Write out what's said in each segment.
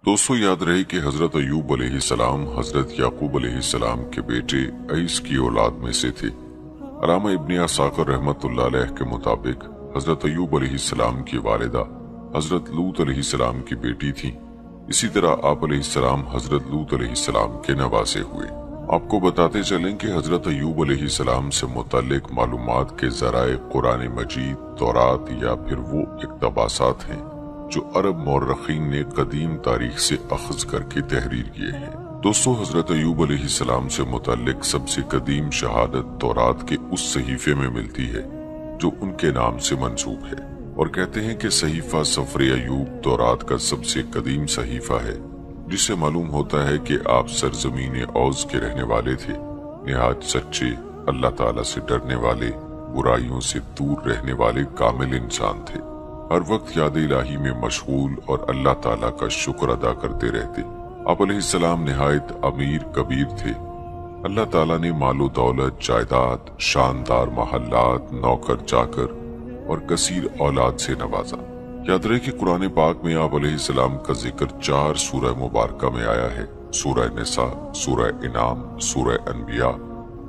दोस्तों, याद रहे कि हजरत अय्यूब अलैहिस्सलाम हजरत याकूब अलैहिस्सलाम के बेटे अईस की औलाद में से थे। अलामा इब्न असाकिर रहमतुल्लाह अलैह के मुताबिक हजरत अय्यूब अलैहिस्सलाम की वालिदा हजरत लूत अलैहिस्सलाम की बेटी थी। इसी तरह आप अलैहिस्सलाम हजरत लूत अलैहिस्सलाम के नवासे हुए। आपको बताते चलें कि हजरत अय्यूब अलैहिस्सलाम से मुताल्लिक मालूमात के ज़राए कुरान मजीद, तौरात या फिर वो इक्तबासात हैं जो अरब मौर्रखीन ने कदीम तारीख से अखज़ करके तहरीर किए हैं। दोस्तों, हजरत अय्यूब अलैहिस्सलाम से मुताल्लिक सबसे कदीम शहादत तौरात के उस सहीफे में मिलती है जो उनके नाम से मंसूब है, और कहते हैं कि सहीफा सफर अय्यूब तौरात का सबसे कदीम सहीफा है, जिससे मालूम होता है कि आप सरजमीन औज के रहने वाले थे, निहायत सच्चे, अल्लाह ताला से डरने वाले, बुराइयों से दूर रहने वाले कामिल इंसान थे। हर वक्त याद इलाही में मशगूल और अल्लाह ताला का शुक्र अदा करते रहते। आप अलैहिस्सलाम निहायत अमीर कबीर थे। अल्लाह ताला ने मालो दौलत, जायदाद, शानदार महल्लात, नौकर चाकर और कसीर औलाद से नवाजा। याद रहे कि कुरान पाक में आप अलैहिस्सलाम का जिक्र 4 सूरह मुबारका में आया है: सूरह निसा, सूरह इनाम, सूरह अनबिया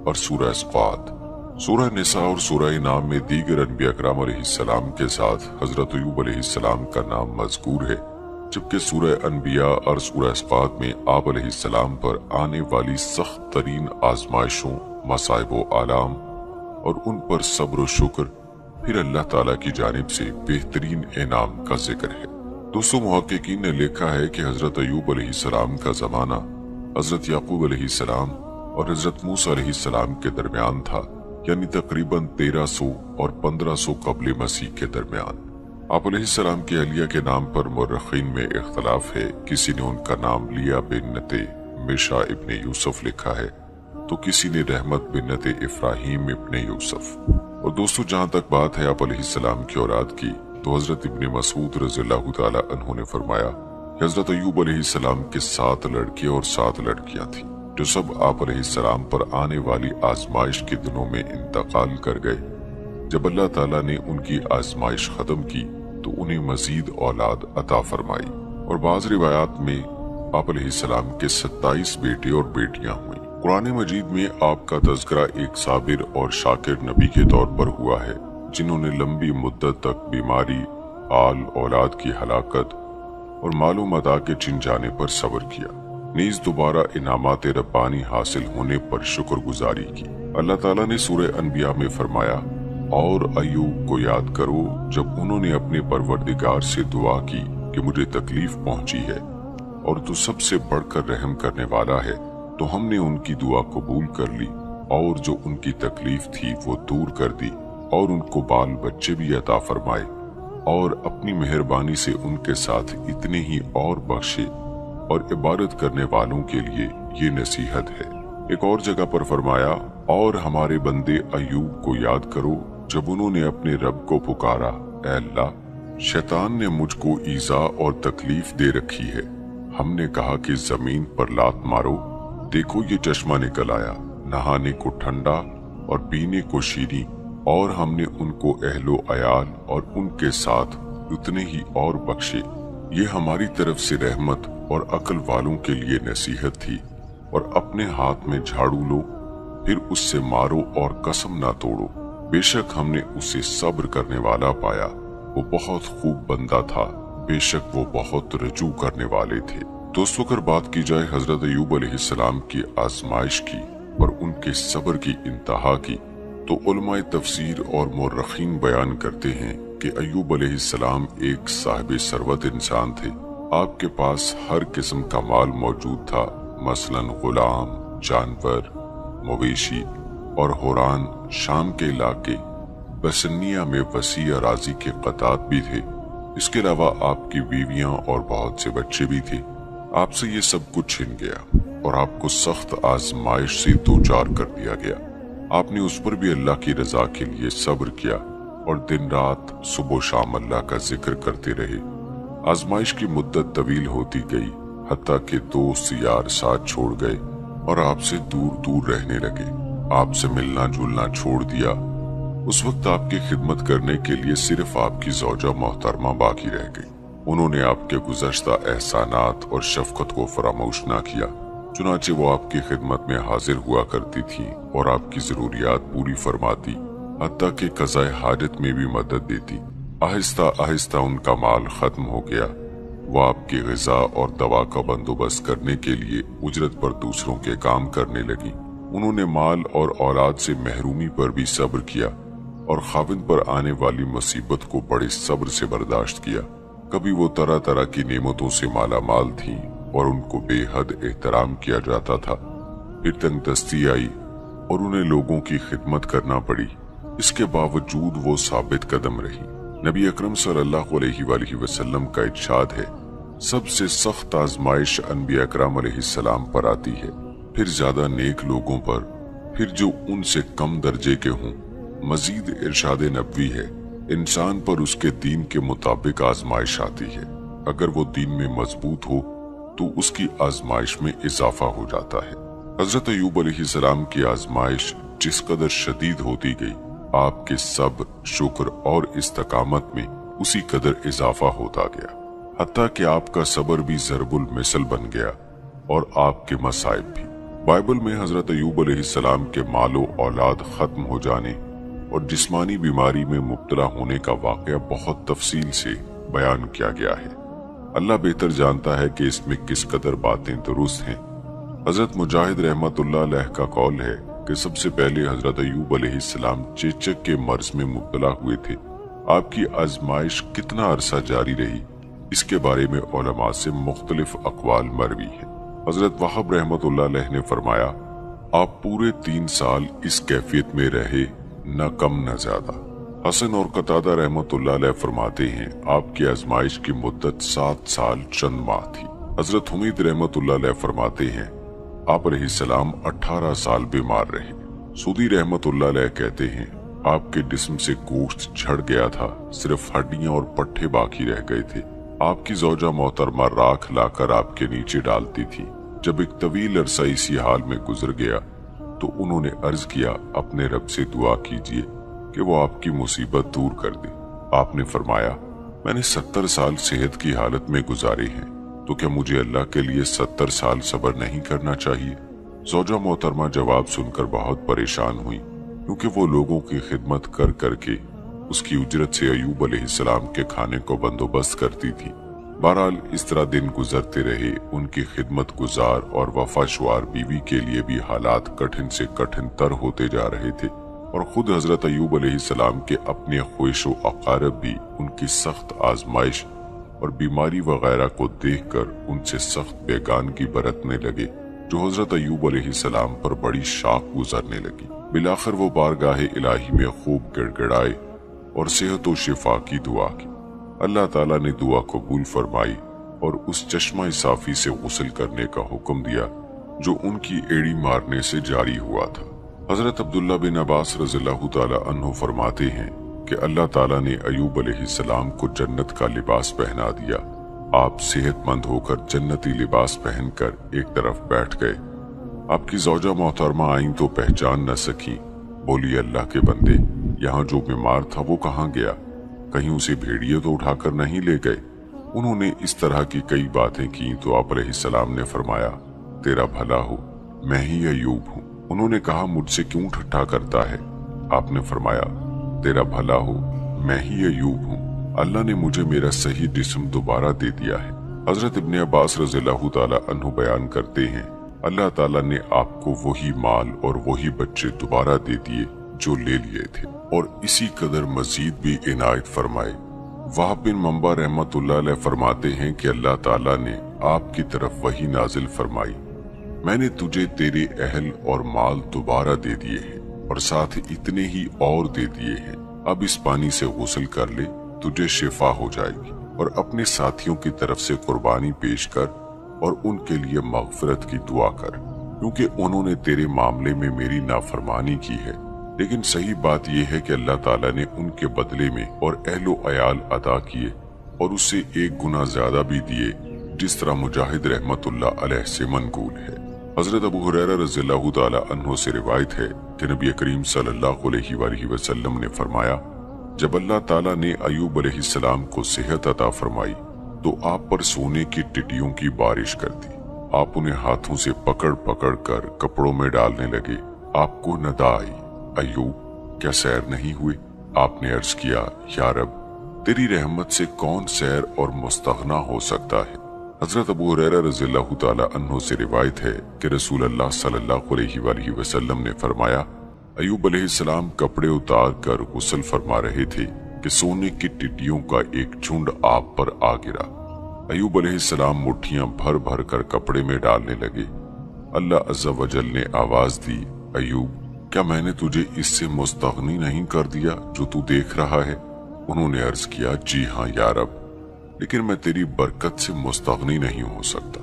और सूरह सफ़ात। सूरह निसा और सूरह इनाम में दीगर अनबिया करम अलैहिस्सलाम के साथ हजरत अय्यूब अलैहिस्सलाम का नाम मज़कूर है, जबकि सूरह अनबिया और सूरह सफ़ात में आप अलैहिस्सलाम पर आने वाली सख्त तरीन आजमाइशों, मसाइब व आलाम और उन पर सब्र व शुक्र, फिर अल्लाह ताला की जानिब से बेहतरीन इनाम का जिक्र है। दोस्तों, मुहक्किकीन ने लिखा है कि हजरत अय्यूब अलैहिस्सलाम का जमाना हजरत याकूब अलैहिस्सलाम और हजरत मूसा अलैहिस्सलाम के दरमियान था, यानी तकरीबन 1300 और 1500 कबल मसीह के दरमियान। आप अलैहिस्सलाम की अहलिया के नाम पर मुर्रखीन में इख्तलाफ है। किसी ने उनका नाम लिया बिन्नते मिशा इब्ने यूसुफ लिखा है, तो किसी ने रहमत बिन्नते इब्राहिम इब्ने यूसुफ। और दोस्तों, जहां तक बात है आप अलैहिस्सलाम की औलाद की, तो हजरत इब्ने मसूद रज़ियल्लाहु ताला अन्हु ने फरमाया कि हजरत अय्यूब अलैहिस्सलाम के 7 लड़के और 7 लड़कियां थीं, जो सब आप अलैहिस्सलाम पर आने वाली आजमाइश के दिनों में इंतकाल कर गए। जब अल्लाह ताला ने उनकी आजमाइश खत्म की तो उन्हें मजीद औलाद अता फरमाई, और बाज़ रिवायात में आप अलैहिस्सलाम के 27 बेटे और बेटियां हुई। कुरान मजीद में आपका तज़किरा एक साबिर और शाकिर नबी के तौर पर हुआ है, जिन्होंने लंबी मुद्दत तक बीमारी, आल औलाद की हलाकत और मालो मता के छिन जाने पर सब्र किया, नीज दोबारा इनामात रब्बानी हासिल होने पर शुक्रगुजारी की। अल्लाह ताला ने सूरह अनबिया में फरमाया, और अय्यूब को याद करो जब उन्होंने अपने परवरदिगार से दुआ की कि मुझे तकलीफ पहुंची है और तू सबसे बढ़कर रहम करने वाला है, तो हमने उनकी दुआ कबूल कर ली और जो उनकी तकलीफ थी वो दूर कर दी, और उनको बाल बच्चे भी अता फरमाए, और अपनी मेहरबानी से उनके साथ इतने ही और बख्शे, और इबादत करने वालों के लिए ये नसीहत है। एक और जगह पर फरमाया, और हमारे बंदे अय्यूब को याद करो जब उन्होंने अपने रब को पुकारा, ऐ अल्लाह, शैतान ने मुझको ईजा और तकलीफ दे रखी है। हमने कहा कि जमीन पर लात मारो, देखो ये चश्मा निकल आया, नहाने को ठंडा और पीने को शीरी, और हमने उनको अहलो अयाल और उनके साथ उतने ही और बख्शे। ये हमारी तरफ से रहमत और अक्ल वालों के लिए नसीहत थी। और अपने हाथ में झाड़ू लो, फिर उससे मारो और कसम ना तोड़ो, बेशक हमने उसे सब्र करने वाला पाया, वो बहुत खूब बंदा था, बेशक वो बहुत रजू करने वाले थे। दोस्तों, अगर बात की जाए हजरत अय्यूब अलैहिस्सलाम की आजमाइश की और उनके सब्र की इंतहा की, तो उलमाए तफसीर और मुर्रखीन बयान करते हैं कि अय्यूब अलैहिस्सलाम एक साहिब सरवत इंसान थे। आपके पास हर किस्म का माल मौजूद था, मसलन गुलाम, जानवर, मवेशी और हुरान। शाम के इलाके बसनिया में वसी अराजी के कतात भी थे। इसके अलावा आपकी बीवियां और बहुत से बच्चे भी थे। आपसे ये सब कुछ छिन गया और आपको सख्त आजमाइश से दो चार कर दिया गया। आपने उस पर भी अल्लाह की रजा के लिए सब्र किया और दिन रात सुबह शाम अल्लाह का जिक्र करते रहे। आजमाइश की मुद्दत तवील होती गई, हत्ता कि दोस्त यार साथ छोड़ गए और आपसे दूर दूर रहने लगे, आपसे मिलना जुलना छोड़ दिया। उस वक्त आपकी खिदमत करने के लिए सिर्फ आपकी ज़ौजा मोहतरमा बाकी रह गई। انہوں نے آپ کے گزشتہ احسانات اور شفقت کو فراموش نہ کیا، چنانچہ وہ آپ کی خدمت میں حاضر ہوا کرتی تھی اور آپ کی ضروریات پوری فرماتی، حتیٰ کہ قضاء حاجت میں بھی مدد دیتی۔ آہستہ آہستہ ان کا مال ختم ہو گیا۔ وہ آپ کی غذا اور دوا کا بندوبست کرنے کے لیے اجرت پر دوسروں کے کام کرنے لگی۔ انہوں نے مال اور اولاد سے محرومی پر بھی صبر کیا اور خاوند پر آنے والی مصیبت کو بڑے صبر سے برداشت کیا۔ کبھی وہ طرح طرح کی نعمتوں سے مالا مال تھیں اور ان کو بے حد احترام کیا جاتا تھا، پھر تنگ دستی آئی اور انہیں لوگوں کی خدمت کرنا پڑی۔ اس کے باوجود وہ ثابت قدم رہی۔ نبی اکرم صلی اللہ علیہ وآلہ وسلم کا ارشاد ہے، سب سے سخت آزمائش انبیاء اکرام علیہ السلام پر آتی ہے، پھر زیادہ نیک لوگوں پر، پھر جو ان سے کم درجے کے ہوں۔ مزید ارشاد نبوی ہے، انسان پر اس کے دین کے مطابق آزمائش آتی ہے، اگر وہ دین میں مضبوط ہو تو اس کی آزمائش میں اضافہ ہو جاتا ہے۔ حضرت ایوب علیہ السلام کی آزمائش جس قدر شدید ہوتی گئی، آپ کے صبر، شکر اور استقامت میں اسی قدر اضافہ ہوتا گیا، حتیٰ کہ آپ کا صبر بھی ضرب المثل بن گیا اور آپ کے مصائب بھی۔ بائبل میں حضرت ایوب علیہ السلام کے مال و اولاد ختم ہو جانے اور جسمانی بیماری میں مبتلا ہونے کا واقعہ بہت تفصیل سے بیان کیا گیا ہے۔ اللہ بہتر جانتا ہے کہ اس میں کس قدر باتیں درست ہیں۔ حضرت مجاہد رحمت اللہ علیہ کا قول ہے کہ سب سے پہلے حضرت ایوب علیہ السلام چیچک کے مرض میں مبتلا ہوئے تھے۔ آپ کی آزمائش کتنا عرصہ جاری رہی، اس کے بارے میں علماء سے مختلف اقوال مروی ہیں۔ حضرت وہب رحمت اللہ علیہ نے فرمایا، آپ پورے 3 سال اس کیفیت میں رہے، نہ کم نہ زیادہ۔ حسن اور قتادہ رحمت اللہ علیہ فرماتے ہیں، آپ کی آزمائش کی مدت 7 سال چند ماہ تھی۔ حضرت حمید رحمت اللہ علیہ فرماتے ہیں، آپ علیہ السلام 18 سال بیمار رہے۔ سودی رحمت اللہ علیہ کہتے ہیں، آپ کے جسم سے گوشت جھڑ گیا تھا، صرف ہڈیاں اور پٹھے باقی رہ گئے تھے۔ آپ کی زوجہ محترمہ راکھ لا کر آپ کے نیچے ڈالتی تھی۔ جب ایک طویل عرصہ اسی حال میں گزر گیا تو انہوں نے عرض کیا، اپنے رب سے دعا کیجیے کہ وہ آپ کی مصیبت دور کر دے۔ آپ نے فرمایا، میں نے 70 سال صحت کی حالت میں گزارے ہیں، تو کیا مجھے اللہ کے لیے 70 سال صبر نہیں کرنا چاہیے؟ زوجہ محترمہ جواب سن کر بہت پریشان ہوئی، کیونکہ وہ لوگوں کی خدمت کر کر کے اس کی اجرت سے ایوب علیہ السلام کے کھانے کو بندوبست کرتی تھی۔ بہرحال اس طرح دن گزرتے رہے۔ ان کی خدمت گزار اور وفاشوار بیوی کے لیے بھی حالات کٹھن سے کٹھن تر ہوتے جا رہے تھے، اور خود حضرت ایوب علیہ السلام کے اپنے خویش و اقارب بھی ان کی سخت آزمائش اور بیماری وغیرہ کو دیکھ کر ان سے سخت بیگانگی برتنے لگے، جو حضرت ایوب علیہ السلام پر بڑی شاق گزرنے لگی۔ بالآخر وہ بارگاہ الہی میں خوب گڑ گڑائے اور صحت و شفا کی دعا کی۔ اللہ تعالیٰ نے دعا قبول فرمائی اور اس چشمہ صافی سے غسل کرنے کا حکم دیا جو ان کی ایڑی مارنے سے جاری ہوا تھا۔ حضرت عبداللہ بن عباس رضی اللہ تعالیٰ عنہ فرماتے ہیں کہ اللہ تعالیٰ نے ایوب علیہ السلام کو جنت کا لباس پہنا دیا۔ آپ صحت مند ہو کر جنتی لباس پہن کر ایک طرف بیٹھ گئے۔ آپ کی زوجہ محترمہ آئیں تو پہچان نہ سکی، بولی، اللہ کے بندے، یہاں جو بیمار تھا وہ کہاں گیا؟ کہیں اسے بھیڑیے تو اٹھا کر نہیں لے گئے؟ انہوں نے اس طرح کی کئی باتیں کی تو آپ علیہ السلام نے فرمایا، تیرا بھلا ہو، میں ہی ایوب ہوں۔ انہوں نے کہا، مجھ سے کیوں ٹھٹھا کرتا ہے؟ آپ نے فرمایا، تیرا بھلا ہو، میں ہی ایوب ہوں، اللہ نے مجھے میرا صحیح جسم دوبارہ دے دیا ہے۔ حضرت ابن عباس رضی اللہ تعالیٰ عنہ بیان کرتے ہیں، اللہ تعالیٰ نے آپ کو وہی مال اور وہی بچے دوبارہ دے دیے جو لے لیے تھے، اور اسی قدر مزید بھی عنایت فرمائے۔ وہب بن منبع رحمت اللہ علیہ فرماتے ہیں کہ اللہ تعالیٰ نے آپ کی طرف وحی نازل فرمائی، میں نے تجھے تیرے اہل اور مال دوبارہ دے دیے ہیں، اور ساتھ اتنے ہی اور دے دیے ہیں، اب اس پانی سے غسل کر لے، تجھے شفا ہو جائے گی، اور اپنے ساتھیوں کی طرف سے قربانی پیش کر اور ان کے لیے مغفرت کی دعا کر، کیونکہ انہوں نے تیرے معاملے میں میری نافرمانی کی ہے۔ لیکن صحیح بات یہ ہے کہ اللہ تعالیٰ نے ان کے بدلے میں اور اہل و عیال عطا کیے اور اس سے 1 گنا زیادہ بھی دیے، جس طرح مجاہد رحمت اللہ علیہ سے منقول ہے۔ حضرت ابو ہریرہ رضی اللہ تعالیٰ عنہ سے روایت ہے کہ نبی کریم صلی اللہ علیہ وآلہ وسلم نے فرمایا، جب اللہ تعالیٰ نے ایوب علیہ السلام کو صحت عطا فرمائی तो आप पर सोने की टिड्डियों की बारिश कर दी। आप उन्हें हाथों से पकड़ पकड़ कर कपड़ों में डालने लगे। आपको नदा आई, अय्यूब क्या सैर नहीं हुए? आपने अर्ज किया, या रब, तेरी रहमत से कौन सैर और मुस्तगना हो सकता है। हजरत अबू हुरैरा रज़ियल्लाहु ताला अन्हु से रिवायत है कि रसूल अल्लाह सल्लल्लाहु अलैहि वसल्लम ने फरमाया, अय्यूब अलैहिस्सलाम कपड़े उतार कर गुस्ल फरमा रहे थे कि सोने की टिड्डियों का एक झुंड आप पर आ गिरा। अय्यूब अलैहिस्सलाम मुट्ठियां भर भर कर कपड़े में डालने लगे। अल्लाह अज़्ज़ा वजल ने आवाज दी, अय्यूब क्या मैंने तुझे इससे मुस्तगनी नहीं कर दिया जो तू देख रहा है? उन्होंने अर्ज किया, जी हाँ या रब, लेकिन मैं तेरी बरकत से मुस्तगनी नहीं हो सकता।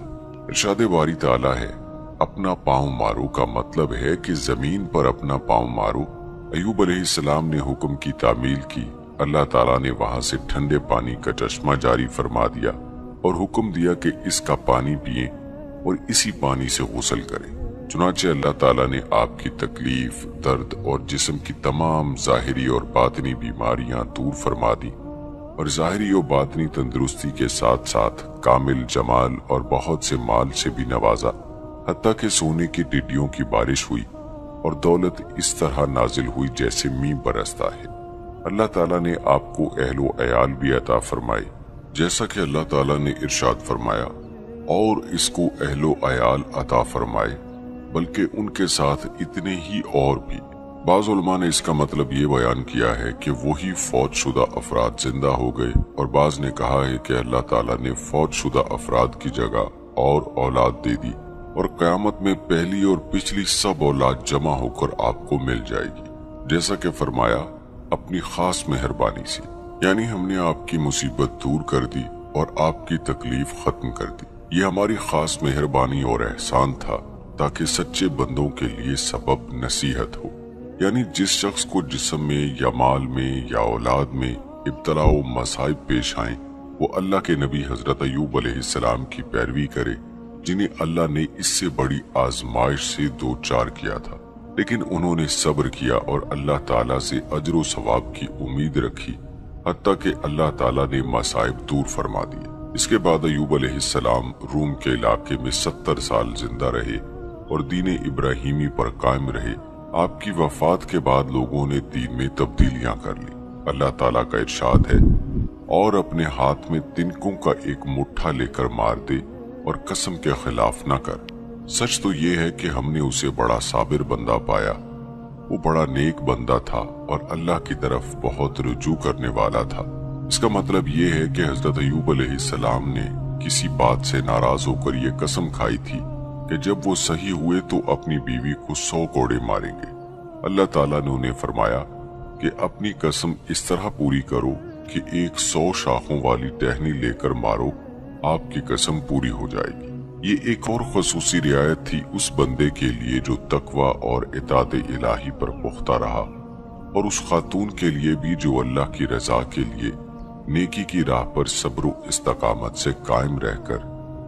इरशाद बारी ताला है, अपना पांव मारो का मतलब है कि जमीन पर अपना पांव मारो। अय्यूब अलैहिस्सलाम ने हुक्म की तामील की। अल्लाह ताला ने वहां से ठंडे पानी का चश्मा जारी फरमा दिया और हुक्म दिया कि इसका पानी पिएं और इसी पानी से गुस्ल करें। चुनाचे अल्लाह ताला ने आपकी तकलीफ, दर्द और जिस्म की तमाम जाहिरी और बातनी बीमारियां दूर फरमा दी और जाहिरी और बातनी तंदुरुस्ती के साथ साथ कामिल जमाल और बहुत से माल से भी नवाजा। हत्ता कि सोने की टिड्डियों की बारिश हुई और दौलत इस तरह नाजिल हुई जैसे मींह बरसता है। अल्लाह ताला ने आपको अहलो अयाल भी अता फरमाए, जैसा कि अल्लाह ताला ने इरशाद फरमाया, और इसको अहलो अयाल अता फरमाए, बल्कि उनके साथ इतने ही और भी। बाज़ उलमा ने इसका मतलब ये बयान किया है कि वही फौतशुदा अफराद जिंदा हो गए, और बाज़ ने कहा है कि अल्लाह ताला ने फौतशुदा अफराद की जगह और औलाद दे दी और क़यामत में पहली और पिछली सब औलाद जमा होकर आपको मिल जाएगी, जैसा कि फरमाया, अपनी खास मेहरबानी से, यानी हमने आपकी मुसीबत दूर कर दी और आपकी तकलीफ खत्म कर दी। ये हमारी खास मेहरबानी और एहसान था ताकि सच्चे बंदों के लिए सबब नसीहत हो। यानी जिस शख्स को जिस्म में या माल में या औलाद में इब्तला व मसाइब पेश आए, वो अल्लाह के नबी हजरत अय्यूब अलैहिस्सलाम की पैरवी करे, जिन्हें अल्लाह ने इससे बड़ी आजमाइश से दो चार किया था, लेकिन उन्होंने सब्र किया और अल्लाह ताला से अजर व सवाब की उम्मीद रखी, हत्ता कि अल्लाह ताला ने मसाइब दूर फरमा दिए। इसके बाद अय्यूब अलैहिस्सलाम रूम के इलाके में 70 साल जिंदा रहे और दीन इब्राहिमी पर कायम रहे। आपकी वफात के बाद लोगों ने दीन में तब्दीलियां कर ली। अल्लाह ताला का इरशाद है, और अपने हाथ में तिनकों का एक मुट्ठा लेकर मार दे और कसम के खिलाफ न कर। सच तो ये है कि हमने उसे बड़ा साबिर बंदा पाया। वो बड़ा नेक बंदा था और अल्लाह की तरफ बहुत रुजू करने वाला था। इसका मतलब ये है कि हजरत अय्यूब अलैहिस्सलाम ने किसी बात से नाराज होकर ये कसम खाई थी कि जब वो सही हुए तो अपनी बीवी को 100 कोड़े मारेंगे। अल्लाह ताला ने उन्हें फरमाया कि अपनी कसम इस तरह पूरी करो कि एक 100 शाखों वाली टहनी लेकर मारो, आपकी कसम पूरी हो जाएगी। ये एक और खसूसी रियायत थी उस बंदे के लिए जो तकवा और इताअत इलाही पर पुख्ता रहा, और उस खातून के लिए भी जो अल्लाह की रजा के लिए नेकी की राह पर सब्र व इस्तकामत से कायम रहकर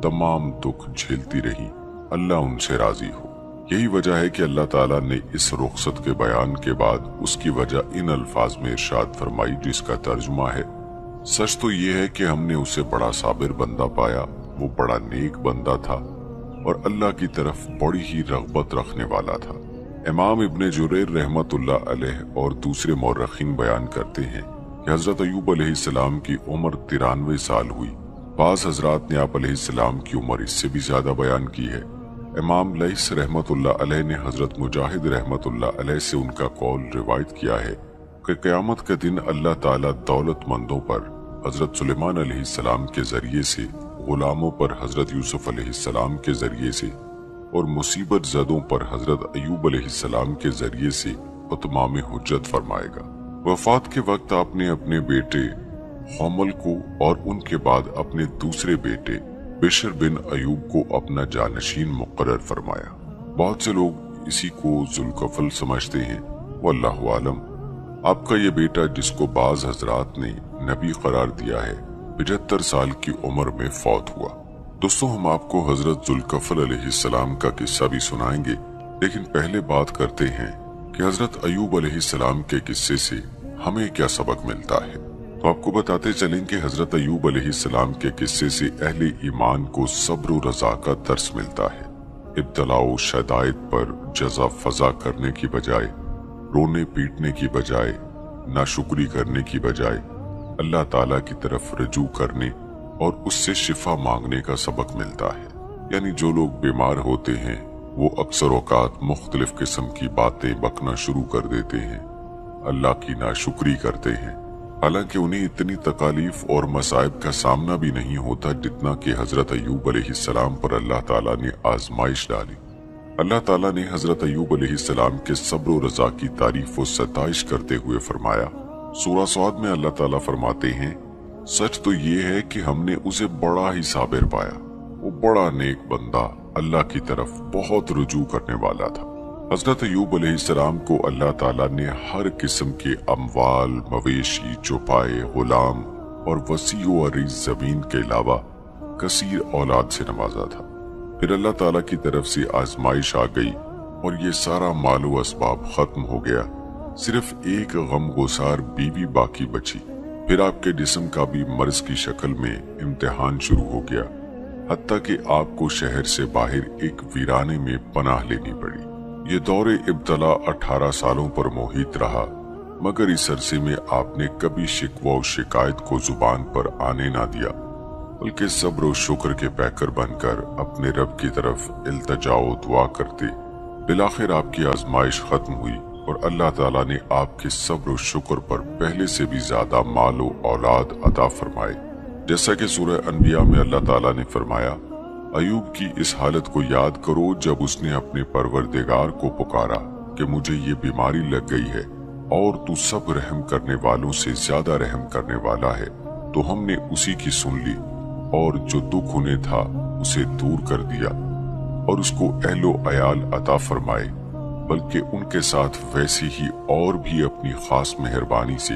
तमाम दुख झेलती रही। अल्लाह उनसे राजी हो। यही वजह है कि अल्लाह ताला ने इस रुखसत के बयान के बाद उसकी वजह इन अल्फाज में इरशाद फरमाई, जिसका तर्जुमा है, सच तो ये है कि हमने उसे बड़ा साबिर बंदा पाया, वो बड़ा नेक बंदा था और अल्लाह की तरफ बड़ी ही रग़बत रखने वाला था। इमाम इब्ने जुरैर रहमतुल्लाह अलैह और दूसरे मौरखीन बयान करते हैं कि हजरत अय्यूब अलैहिस्सलाम की उम्र 93 साल हुई। बाज़ हजरात ने आप अलैहिस्सलाम की उम्र इससे भी ज्यादा बयान की है। इमाम लैस रहमतुल्लाह अलैह ने हजरत मुजाहिद रहमतुल्लाह अलैह से उनका कौल रिवायत किया है कि क़यामत के दिन अल्लाह ताला दौलतमंदों पर हजरत सुलेमान अलैहिस्सलाम के जरिए से, गुलामों पर हजरत यूसुफ अलैहिस्सलाम के जरिए से और मुसीबत ज़दों पर हजरत अय्यूब अलैहिस्सलाम के जरिए से उतमाम हुज्जत फरमाएगा। वफात के वक्त आपने अपने बेटे हमल को और उनके बाद अपने दूसरे बेटे बिशर बिन अयूब को अपना जानशीन मुकर्रर फरमाया। बहुत से लोग इसी को जुल्कफल समझते हैं, वल्लाहु आलम। आपका ये बेटा जिसको बाज हजरात ने नबी करार दिया है, 75 साल की उम्र में फौत हुआ। दोस्तों, हम आपको हजरत जुल्कफल अलैहिस्सलाम का किस्सा भी सुनाएंगे, लेकिन पहले बात करते हैं कि हजरत अयूब अलैहिस्सलाम के किस्से से हमें क्या सबक मिलता है। तो आपको बताते चलें कि हजरत अय्यूब अलैहिस्सलाम के किस्से से अहले ईमान को सब्र व रज़ा का दर्स मिलता है। इब्तलाओ शदाइद पर जज़ा फज़ा करने की बजाय, रोने पीटने की बजाय, नाशुक्री करने की बजाय अल्लाह ताला की तरफ रजू करने और उससे शिफा मांगने का सबक मिलता है। यानी जो लोग बीमार होते हैं वो अक्सर औकात मुख्तलिफ किस्म की बातें बकना शुरू कर देते हैं, अल्लाह की नाशुक्री करते हैं, हालांकि उन्हें इतनी तकालीफ और मसाइब का सामना भी नहीं होता जितना कि हजरत अय्यूब अलैहिस्सलाम पर अल्लाह ताला ने आजमाइश डाली। अल्लाह ताला ने हजरत अय्यूब अलैहिस्सलाम के सब्र व रज़ा की तारीफ व सताइश करते हुए फरमाया। सूरह सौद में अल्लाह ताला फरमाते हैं, सच तो ये है कि हमने उसे बड़ा ही साबिर पाया, वो बड़ा नेक बंदा, अल्लाह की तरफ बहुत रुजू करने वाला था। हजरत अय्यूब अलैहिस्सलाम को अल्लाह ताला ने हर किस्म के अमवाल, मवेशी, चौपाए, गुलाम और वसीओ अरीज जमीन के अलावा कसीर औलाद से नवाजा था। फिर अल्लाह ताला की तरफ से आजमाइश आ गई और ये सारा मालो असबाब खत्म हो गया, सिर्फ एक गमगुसार बीवी बाकी बची। फिर आपके जिस्म का भी मर्ज की शक्ल में इम्तिहान शुरू हो गया, हत्ता कि आपको शहर से बाहर एक वीराने में पनाह लेनी पड़ी। ये दौरे इब्तला 18 सालों पर मोहित रहा, मगर इस अरसे में आपने कभी शिकवा और शिकायत को जुबान पर आने ना दिया, बल्कि सब्र और शुक्र के पैकर बनकर अपने रब की तरफ इल्तिजाओ दुआ करते। बिलाखिर आपकी आजमाइश खत्म हुई और अल्लाह ताला ने आपके सब्र और शुक्र पर पहले से भी ज्यादा माल और औलाद अता फरमाए। जैसा कि सूरह अनबिया में अल्लाह ताला ने फरमाया, अयूब की इस हालत को याद करो जब उसने अपने परवरदिगार को पुकारा कि मुझे ये बीमारी लग गई है और तू सब रहम करने वालों से ज्यादा रहम करने वाला है। तो हमने उसी की सुन ली और जो दुख उन्हें था उसे दूर कर दिया और उसको अहलो अयाल अता फरमाए, बल्कि उनके साथ वैसी ही और भी अपनी खास मेहरबानी से,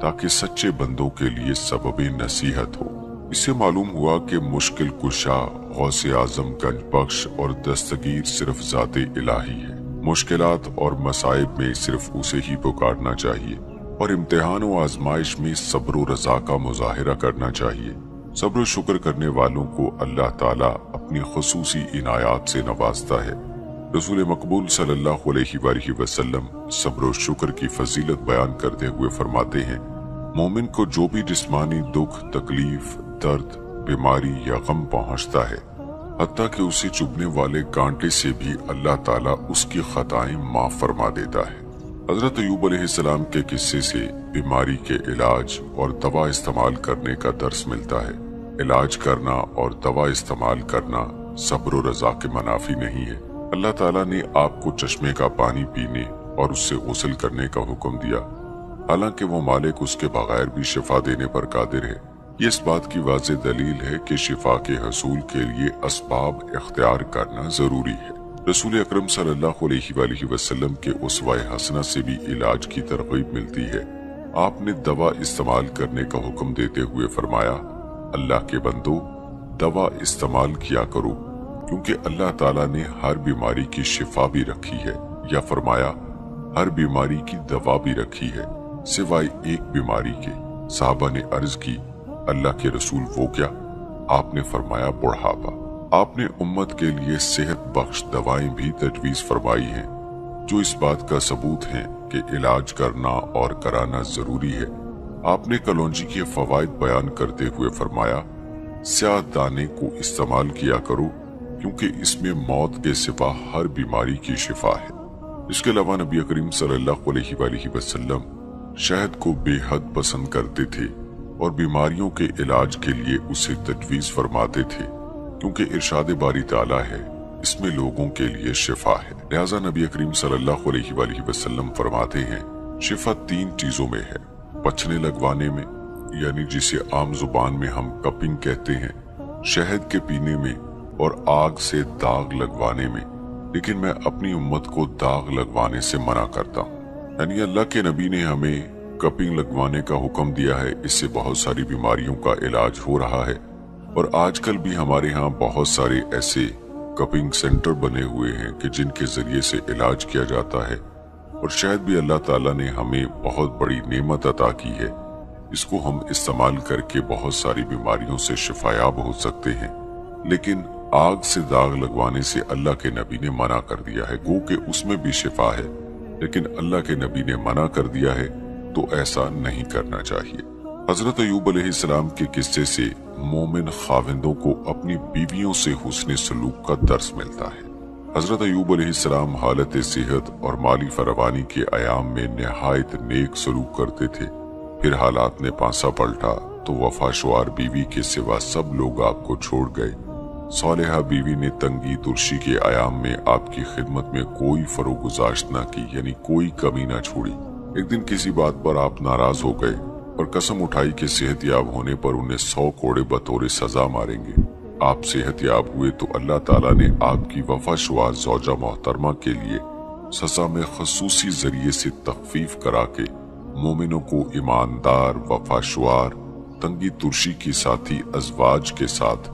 ताकि सच्चे बंदों के लिए सबबे नसीहत हो। इससे मालूम हुआ कि मुश्किल कुशा, गौसे आजम, गंज बख्श और दस्तगीर सिर्फ ज़ाते इलाही है। मुश्किलात और मसाइब में सिर्फ उसे ही पुकारना चाहिए और इम्तिहान व आजमाइश में सब्र व रज़ा का मुजाहिरा करना चाहिए। सब्र व शुक्र करने वालों को अल्लाह ताला अपनी खुसूसी इनायात से नवाजता है। रसूल मकबूल सल्लल्लाहु अलैहि वसल्लम सब्र व शुक्र की फजीलत बयान करते हुए फरमाते हैं, मोमिन को जो भी जिस्मानी दुख, तकलीफ, दर्द, बीमारी या गम पहुंचता है, हत्ता कि उसे चुभने वाले कांटे से भी अल्लाह ताला उसकी खताएं माफ फरमा देता है। हजरत अय्यूब अलैहिस्सलाम के किस्से से बीमारी के इलाज और दवा इस्तेमाल करने का दर्स मिलता है। इलाज करना और दवा इस्तेमाल करना सब्र व रज़ा के मनाफी नहीं है। अल्लाह ताला ने आपको चश्मे का पानी पीने और उससे गुस्ल करने का हुक्म दिया, हालांकि वो मालिक उसके बगैर भी शिफा देने पर कादिर है। ये इस बात की वाज़ेह दलील है कि शिफा के हसूल के लिए असबाब इख्तियार करना जरूरी है। रसूल अकरम सल्लल्लाहु अलैहि वसल्लम के उस्वा हसना से भी इलाज की तरगीब मिलती है। आपने दवा इस्तेमाल करने का हुक्म देते हुए फरमाया, अल्लाह के बंदो, दवा इस्तेमाल किया करो, क्योंकि अल्लाह ताला ने हर बीमारी की शिफा भी रखी है, या फरमाया हर बीमारी की दवा भी रखी है सिवाय एक बीमारी के। साहबा ने अर्ज की, अल्लाह के रसूल वो क्या? आपने फरमाया बुढ़ापा। आपने उम्मत के लिए सेहत बख्श दवाएं भी तजवीज फरमाई हैं, जो इस बात का सबूत है कि इलाज करना और कराना जरूरी है। आपने कलौंजी के फवायद बयान करते हुए फरमाया, स्याह दाने को इस्तेमाल किया करो, क्योंकि इसमें मौत के सिवा हर बीमारी की शिफा है। इसके अलावा नबी करीम सल्लल्लाहु अलैहि वसल्लम शहद को बेहद पसंद करते थे और बीमारियों के इलाज के लिए उसे तजवीज फरमाते थे, क्योंकि इरशाद बारी ताला है, इसमें लोगों के लिए शिफा है। लिहाजा नबी करीम सल्लल्लाहु अलैहि वसल्लम फरमाते हैं, शिफा 3 चीजों में है, पचने लगवाने में, यानी जिसे आम जुबान में हम कपिंग कहते हैं, शहद के पीने में, और आग से दाग लगवाने में। लेकिन मैं अपनी उम्मत को दाग लगवाने से मना करता हूँ। यानी अल्लाह के नबी ने हमें कपिंग लगवाने का हुक्म दिया है, इससे बहुत सारी बीमारियों का इलाज हो रहा है। और आजकल भी हमारे यहाँ बहुत सारे ऐसे कपिंग सेंटर बने हुए हैं कि जिनके जरिए से इलाज किया जाता है। और शायद भी अल्लाह ताला ने हमें बहुत बड़ी नेमत अता की है اس کو ہم استعمال کر کے بہت ساری بیماریوں سے شفایاب ہو سکتے ہیں، لیکن آگ سے داغ لگوانے سے اللہ کے نبی نے منع کر دیا ہے۔ گو کہ اس میں بھی شفا ہے، لیکن اللہ کے نبی نے منع کر دیا ہے تو ایسا نہیں کرنا چاہیے۔ حضرت ایوب علیہ السلام کے قصے سے مومن خاوندوں کو اپنی بیویوں سے حسن سلوک کا درس ملتا ہے۔ حضرت ایوب علیہ السلام حالت صحت اور مالی فراوانی کے ایام میں نہایت نیک سلوک کرتے تھے۔ پھر حالات نے پانسا پلٹا تو وفا شوار بیوی کے سوا سب لوگ آپ کو چھوڑ گئے۔ صالحہ بیوی نے تنگی ترشی کے ایام میں آپ کی خدمت میں کوئی فروگزاشت نہ کی، یعنی کوئی کمی نہ چھوڑی۔ ایک دن کسی بات پر آپ ناراض ہو گئے اور قسم اٹھائی کہ صحت یاب ہونے پر انہیں 100 کوڑے بطور سزا ماریں گے۔ آپ صحت یاب ہوئے تو اللہ تعالیٰ نے آپ کی وفا شوار زوجہ محترمہ کے لیے سزا میں خصوصی ذریعے سے تخفیف کرا کے مومنوں کو ایماندار، وفا شوار، تنگی ترشی کی ساتھی ازواج کے ساتھ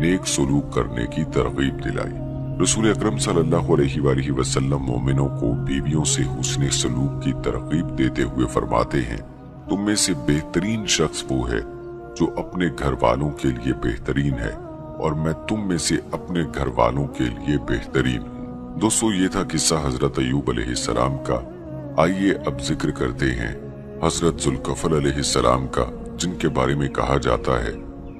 نیک سلوک کرنے کی ترغیب دلائی۔ رسول اکرم صلی اللہ علیہ وآلہ وسلم مومنوں کو بیویوں سے حسن سلوک کی ترغیب دیتے ہوئے فرماتے ہیں، تم میں سے بہترین شخص وہ ہے جو اپنے گھر والوں کے لیے بہترین ہے، اور میں تم میں سے اپنے گھر والوں کے لیے بہترین ہوں۔ دوستو، یہ تھا قصہ حضرت ایوب علیہ السلام کا۔ آئیے اب ذکر کرتے ہیں حضرت ذوالکفل علیہ السلام کا، جن کے بارے میں کہا جاتا ہے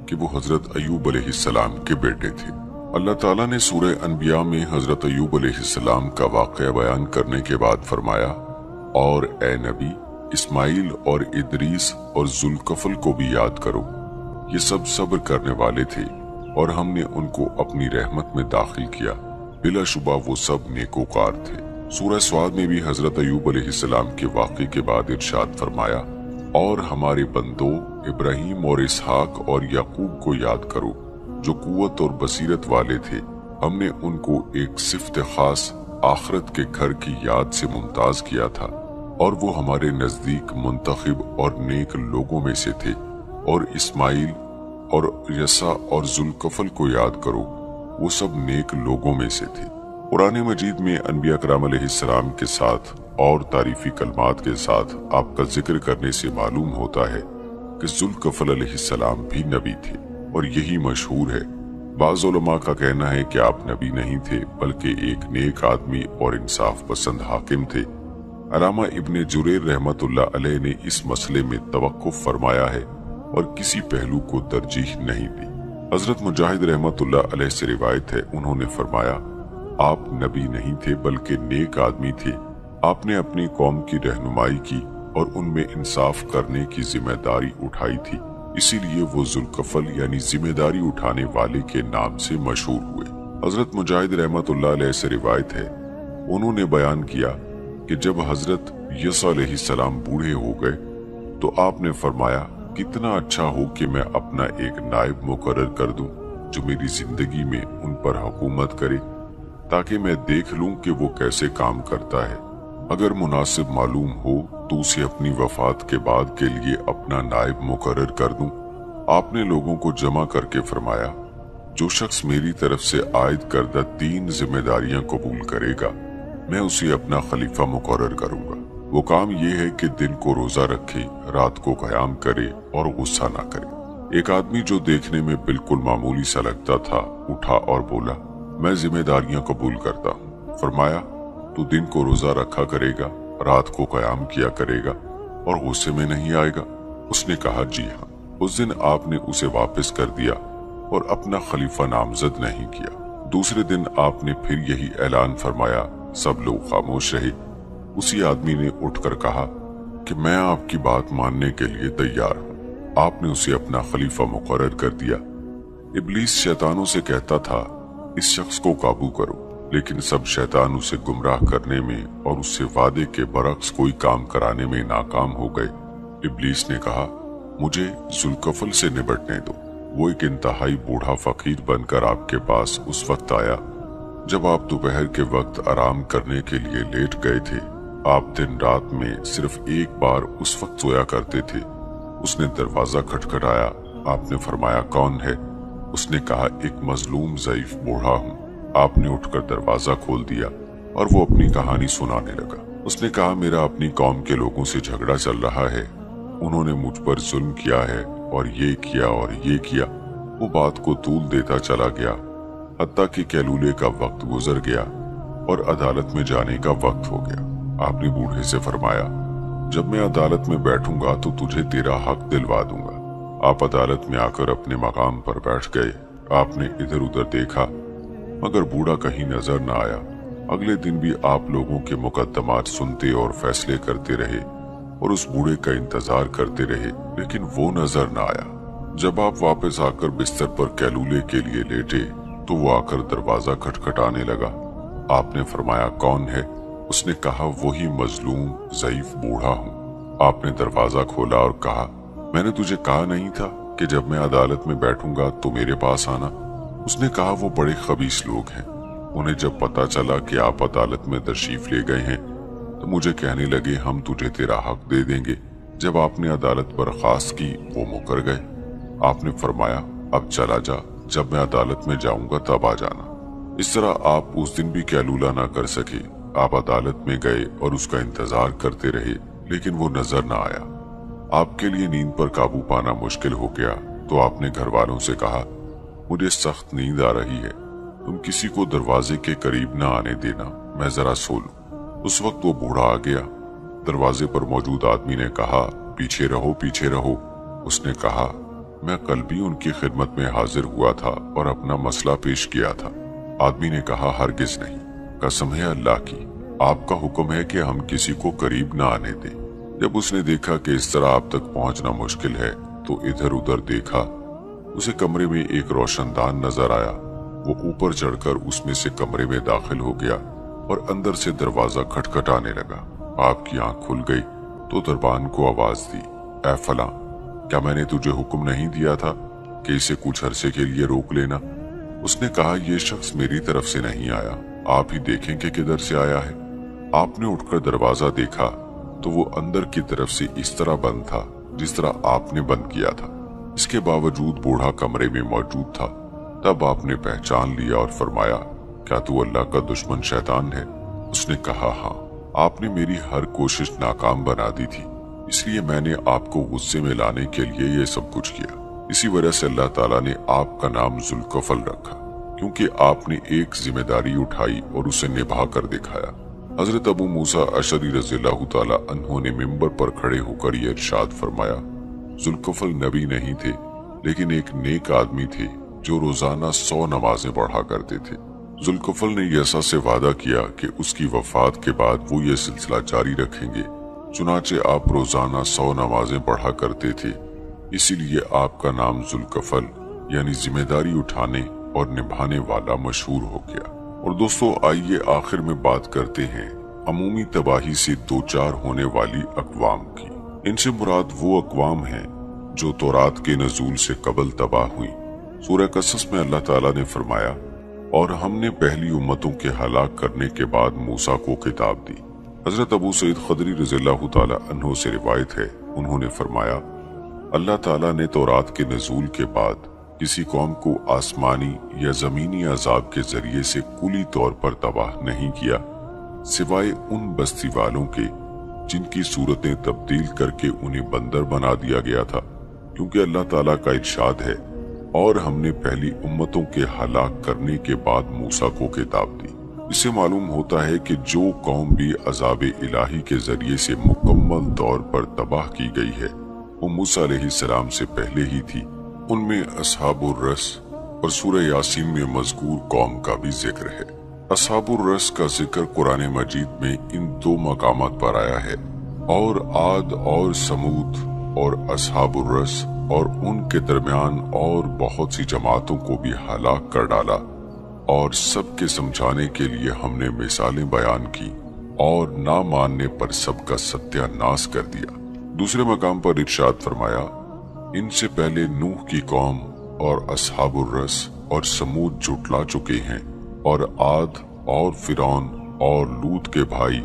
کہ وہ حضرت ایوب علیہ السلام کے بیٹے تھے۔ اللہ تعالیٰ نے سورہ انبیاء میں حضرت ایوب علیہ السلام کا واقعہ بیان کرنے کے بعد فرمایا، اور اے نبی، اسماعیل اور ادریس اور ذوالکفل کو بھی یاد کرو، یہ سب صبر کرنے والے تھے اور ہم نے ان کو اپنی رحمت میں داخل کیا، بلا شبہ وہ سب نیکوکار تھے۔ سورہ سعد میں بھی حضرت ایوب علیہ السلام کے واقعے کے بعد ارشاد فرمایا، اور ہمارے بندوں ابراہیم اور اسحاق اور یعقوب کو یاد کرو جو قوت اور بصیرت والے تھے، ہم نے ان کو ایک صفت خاص آخرت کے گھر کی یاد سے ممتاز کیا تھا، اور وہ ہمارے نزدیک منتخب اور نیک لوگوں میں سے تھے۔ اور اسماعیل اور یسع اور ذوالکفل کو یاد کرو، وہ سب نیک لوگوں میں سے تھے۔ قرآن مجید میں انبیاء کرام علیہ السلام کے ساتھ اور تعریفی کلمات کے ساتھ آپ کا ذکر کرنے سے معلوم ہوتا ہے کہ ذوالکفل علیہ السلام بھی نبی تھے، اور یہی مشہور ہے۔ بعض علماء کا کہنا ہے کہ آپ نبی نہیں تھے بلکہ ایک نیک آدمی اور انصاف پسند حاکم تھے۔ علامہ ابن جریر رحمت اللہ علیہ نے اس مسئلے میں توقف فرمایا ہے اور کسی پہلو کو ترجیح نہیں دی۔ حضرت مجاہد رحمت اللہ علیہ سے روایت ہے، انہوں نے فرمایا، آپ نبی نہیں تھے بلکہ نیک آدمی تھے، آپ نے اپنی قوم کی رہنمائی کی اور ان میں انصاف کرنے کی ذمہ داری اٹھائی تھی، اسی لیے وہ ذوالکفل یعنی ذمہ داری اٹھانے والے کے نام سے مشہور ہوئے۔ حضرت مجاہد رحمت اللہ علیہ سے روایت ہے، انہوں نے بیان کیا کہ جب حضرت یسع علیہ السلام بوڑھے ہو گئے تو آپ نے فرمایا، کتنا اچھا ہو کہ میں اپنا ایک نائب مقرر کر دوں جو میری زندگی میں ان پر حکومت کرے، تاکہ میں دیکھ لوں کہ وہ کیسے کام کرتا ہے، اگر مناسب معلوم ہو تو اسے اپنی وفات کے بعد کے لیے اپنا نائب مقرر کر دوں۔ آپ نے لوگوں کو جمع کر کے فرمایا، جو شخص میری طرف سے عائد کردہ 3 ذمہ داریاں قبول کرے گا میں اسے اپنا خلیفہ مقرر کروں گا۔ وہ کام یہ ہے کہ دن کو روزہ رکھے، رات کو قیام کرے اور غصہ نہ کرے۔ ایک آدمی جو دیکھنے میں بالکل معمولی سا لگتا تھا اٹھا اور بولا، میں ذمہ داریاں قبول کرتا ہوں۔ فرمایا، تو دن کو روزہ رکھا کرے گا، رات کو قیام کیا کرے گا اور غصے میں نہیں آئے گا؟ اس نے کہا، جی ہاں۔ اس دن آپ نے اسے واپس کر دیا اور اپنا خلیفہ نامزد نہیں کیا۔ دوسرے دن آپ نے پھر یہی اعلان فرمایا، سب لوگ خاموش رہے۔ اسی آدمی نے اٹھ کر کہا کہ میں آپ کی بات ماننے کے لیے تیار ہوں۔ آپ نے اسے اپنا خلیفہ مقرر کر دیا۔ ابلیس شیطانوں سے کہتا تھا، اس شخص کو قابو کرو، لیکن سب شیطان اسے گمراہ کرنے میں اور اس سے وعدے کے برعکس کوئی کام کرانے میں ناکام ہو گئے۔ ابلیس نے کہا، مجھے ذوالکفل سے نبٹنے دو۔ وہ ایک انتہائی بوڑھا فقیر بن کر آپ کے پاس اس وقت آیا جب آپ دوپہر کے وقت آرام کرنے کے لیے لیٹ گئے تھے۔ آپ دن رات میں صرف ایک بار اس وقت سویا کرتے تھے۔ اس نے دروازہ کھٹکھٹایا۔ آپ نے فرمایا، کون ہے؟ اس نے کہا، ایک مظلوم ضعیف بوڑھا ہوں۔ آپ نے اٹھ کر دروازہ کھول دیا اور وہ اپنی کہانی سنانے لگا۔ اس نے کہا، میرا اپنی قوم کے لوگوں سے جھگڑا چل رہا ہے، انہوں نے مجھ پر ظلم کیا ہے اور یہ کیا اور یہ کیا۔ وہ بات کو طول دیتا چلا گیا حتیٰ کہ کیلولے کا وقت گزر گیا اور عدالت میں جانے کا وقت ہو گیا۔ آپ نے بوڑھے سے فرمایا، جب میں عدالت میں بیٹھوں گا تو تجھے تیرا حق دلوا دوں گا۔ آپ عدالت میں آ کر اپنے مقام پر بیٹھ گئے۔ آپ نے ادھر ادھر دیکھا مگر بوڑھا کہیں نظر نہ آیا۔ اگلے دن بھی آپ لوگوں کے مقدمات سنتے اور فیصلے کرتے رہے اور اس بوڑھے کا انتظار کرتے رہے، لیکن وہ نظر نہ آیا۔ جب آپ واپس آ کر بستر پر کیلولے کے لیے لیٹے تو وہ آ کر دروازہ کھٹکھٹانے لگا۔ آپ نے فرمایا، کون ہے؟ اس نے کہا، وہی مظلوم ضعیف بوڑھا ہوں۔ آپ نے دروازہ کھولا اور کہا، میں نے تجھے کہا نہیں تھا کہ جب میں عدالت میں بیٹھوں گا تو میرے پاس آنا؟ اس نے کہا، وہ بڑے خبیث لوگ ہیں۔ انہیں جب پتا چلا کہ آپ عدالت میں تشریف لے گئے ہیں تو مجھے کہنے لگے، ہم تجھے تیرا حق دے دیں گے۔ جب آپ نے عدالت برخاست کی وہ مکر گئے۔ آپ نے فرمایا، اب چلا جا، جب میں عدالت میں جاؤں گا تب آ جانا۔ اس طرح آپ اس دن بھی کیلولہ نہ کر سکے۔ آپ عدالت میں گئے اور اس کا انتظار کرتے رہے لیکن وہ نظر نہ آیا۔ آپ کے لیے نیند پر قابو پانا مشکل ہو گیا تو آپ نے گھر والوں سے کہا، مجھے سخت نیند آ رہی ہے، تم کسی کو دروازے کے قریب نہ آنے دینا، میں ذرا سو لوں۔ اس وقت وہ بوڑھا آ گیا۔ دروازے پر موجود آدمی نے کہا، پیچھے رہو پیچھے رہو۔ اس نے کہا، میں کل بھی ان کی خدمت میں حاضر ہوا تھا اور اپنا مسئلہ پیش کیا تھا۔ آدمی نے کہا، ہرگز نہیں، قسم ہے اللہ کی، آپ کا حکم ہے کہ ہم کسی کو قریب نہ آنے دیں۔ جب اس نے دیکھا کہ اس طرح آپ تک پہنچنا مشکل ہے تو ادھر ادھر دیکھا۔ اسے کمرے میں ایک روشن دان نظر آیا۔ وہ اوپر چڑھ کر اس میں سے کمرے میں داخل ہو گیا اور اندر سے دروازہ کھٹکھٹانے لگا۔ آپ کی آنکھ کھل گئی تو دربان کو آواز دی، اے فلاں، کیا میں نے تجھے حکم نہیں دیا تھا کہ اسے کچھ عرصے کے لیے روک لینا؟ اس نے کہا، یہ شخص میری طرف سے نہیں آیا، آپ ہی دیکھیں کہ کدھر سے آیا ہے۔ آپ نے اٹھ کر دروازہ دیکھا تو وہ اندر کی طرف سے اس طرح بند تھا جس طرح آپ نے بند کیا تھا۔ اس کے باوجود بوڑھا کمرے میں موجود تھا۔ تب آپ نے پہچان لیا اور فرمایا، کیا تو اللہ کا دشمن شیطان ہے؟ اس نے کہا، ہاں، آپ نے میری ہر کوشش ناکام بنا دی تھی، اس لیے میں نے آپ کو غصے میں لانے کے لیے یہ سب کچھ کیا۔ اسی وجہ سے اللہ تعالیٰ نے آپ کا نام ذوالکفل رکھا، کیونکہ آپ نے ایک ذمہ داری اٹھائی اور اسے نبھا کر دکھایا۔ حضرت ابو موسیٰ اشعری رضی اللہ تعالیٰ عنہ نے ممبر پر کھڑے ہو کر یہ ارشاد فرمایا، ذوالکفل نبی نہیں تھے لیکن ایک نیک آدمی تھے جو روزانہ 100 نمازیں پڑھا کرتے تھے۔ ذوالکفل نے یسع سے وعدہ کیا کہ اس کی وفات کے بعد وہ یہ سلسلہ جاری رکھیں گے، چنانچہ آپ روزانہ 100 نمازیں پڑھا کرتے تھے، اسی لیے آپ کا نام ذوالکفل یعنی ذمہ داری اٹھانے اور نبھانے والا مشہور ہو گیا۔ اور دوستو، آئیے آخر میں بات کرتے ہیں عمومی تباہی سے دوچار ہونے والی اقوام کی۔ ان سے مراد وہ اقوام ہیں جو تورات کے نزول سے قبل تباہ ہوئیں۔ سورہ قصص میں اللہ تعالیٰ نے فرمایا، اور ہم نے پہلی امتوں کے ہلاک کرنے کے بعد موسیٰ کو کتاب دی۔ حضرت ابو سعید خدری رضی اللہ تعالیٰ عنہ سے روایت ہے، انہوں نے فرمایا، اللہ تعالیٰ نے تورات کے نزول کے بعد کسی قوم کو آسمانی یا زمینی عذاب کے ذریعے سے کلی طور پر تباہ نہیں کیا، سوائے ان بستی والوں کے جن کی صورتیں تبدیل کر کے انہیں بندر بنا دیا گیا تھا، کیونکہ اللہ تعالیٰ کا ارشاد ہے، اور ہم نے پہلی امتوں کے ہلاک کرنے کے بعد موسیٰ کو کتاب دی۔ اس سے معلوم ہوتا ہے کہ جو قوم بھی عذاب الہی کے ذریعے سے مکمل طور پر تباہ کی گئی ہے وہ موسیٰ علیہ السلام سے پہلے ہی تھی۔ ان میں اصحاب الرس اور سورہ یاسین میں مذکور قوم کا بھی ذکر ہے۔ اصحاب الرس کا ذکر قرآن مجید میں ان 2 مقامات پر آیا ہے، اور عاد اور سمود اور اصحاب الرس اور ان کے درمیان اور بہت سی جماعتوں کو بھی ہلاک کر ڈالا، اور سب کے سمجھانے کے لیے ہم نے مثالیں بیان کی اور نہ ماننے پر سب کا ستیہ ناش کر دیا۔ دوسرے مقام پر ارشاد فرمایا، ان سے پہلے نوح کی قوم اور اصحاب الرس اور سمود جھٹلا چکے ہیں، اور عاد اور فرعون اور لوط کے بھائی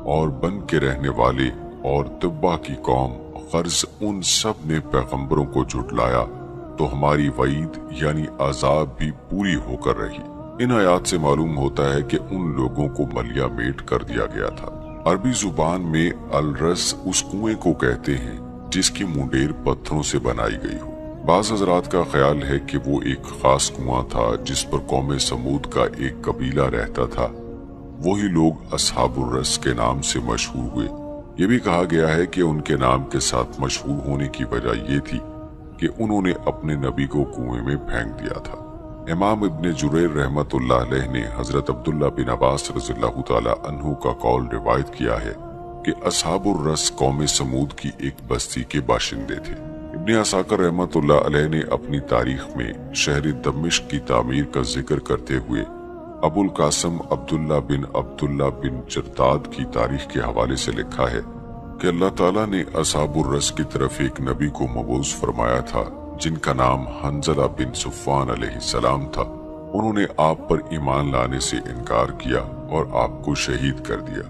اور بن کے رہنے والے اور تبع کی قوم، غرض ان سب نے پیغمبروں کو جھٹلایا تو ہماری وعید یعنی عذاب بھی پوری ہو کر رہی۔ ان آیات سے معلوم ہوتا ہے کہ ان لوگوں کو ملیا میٹ کر دیا گیا تھا۔ عربی زبان میں الرس اس کنویں کو کہتے ہیں जिसकी मुंडेर पत्थरों से बनाई गई हो। बाज़ हज़रात का ख्याल है कि वो एक खास कुआं था जिस पर कौम समूद का एक कबीला रहता था। वही लोग अस्हाबुर रस के नाम से मशहूर हुए। ये भी कहा गया है कि उनके नाम के साथ मशहूर होने की वजह ये थी कि उन्होंने अपने नबी को कुएं में फेंक दिया था। इमाम इब्ने जुरैर रहमतुल्लाह अलैह ने हजरत अब्दुल्ला बिन अब्बास रज़ियल्लाहु ताला अन्हु का कौल रिवायत किया है कि अस्हाबुर रस कौम समूद की एक बस्ती के बाशिंदे थे। इब्ने असाकर रहमतुल्लाह अलैह ने अपनी तारीख में शहर दमिश्क की तामीर का जिक्र करते हुए अबुल कासम अब्दुल्ला बिन जरदाद की तारीख के हवाले से लिखा है कि अल्लाह ताला ने अस्हाबुर रस की तरफ एक नबी को मबूस फरमाया था जिनका नाम हंजला बिन सुफ़ान अलैहिस्सलाम था। उन्होंने आप पर ईमान लाने से इनकार किया और आपको शहीद कर दिया।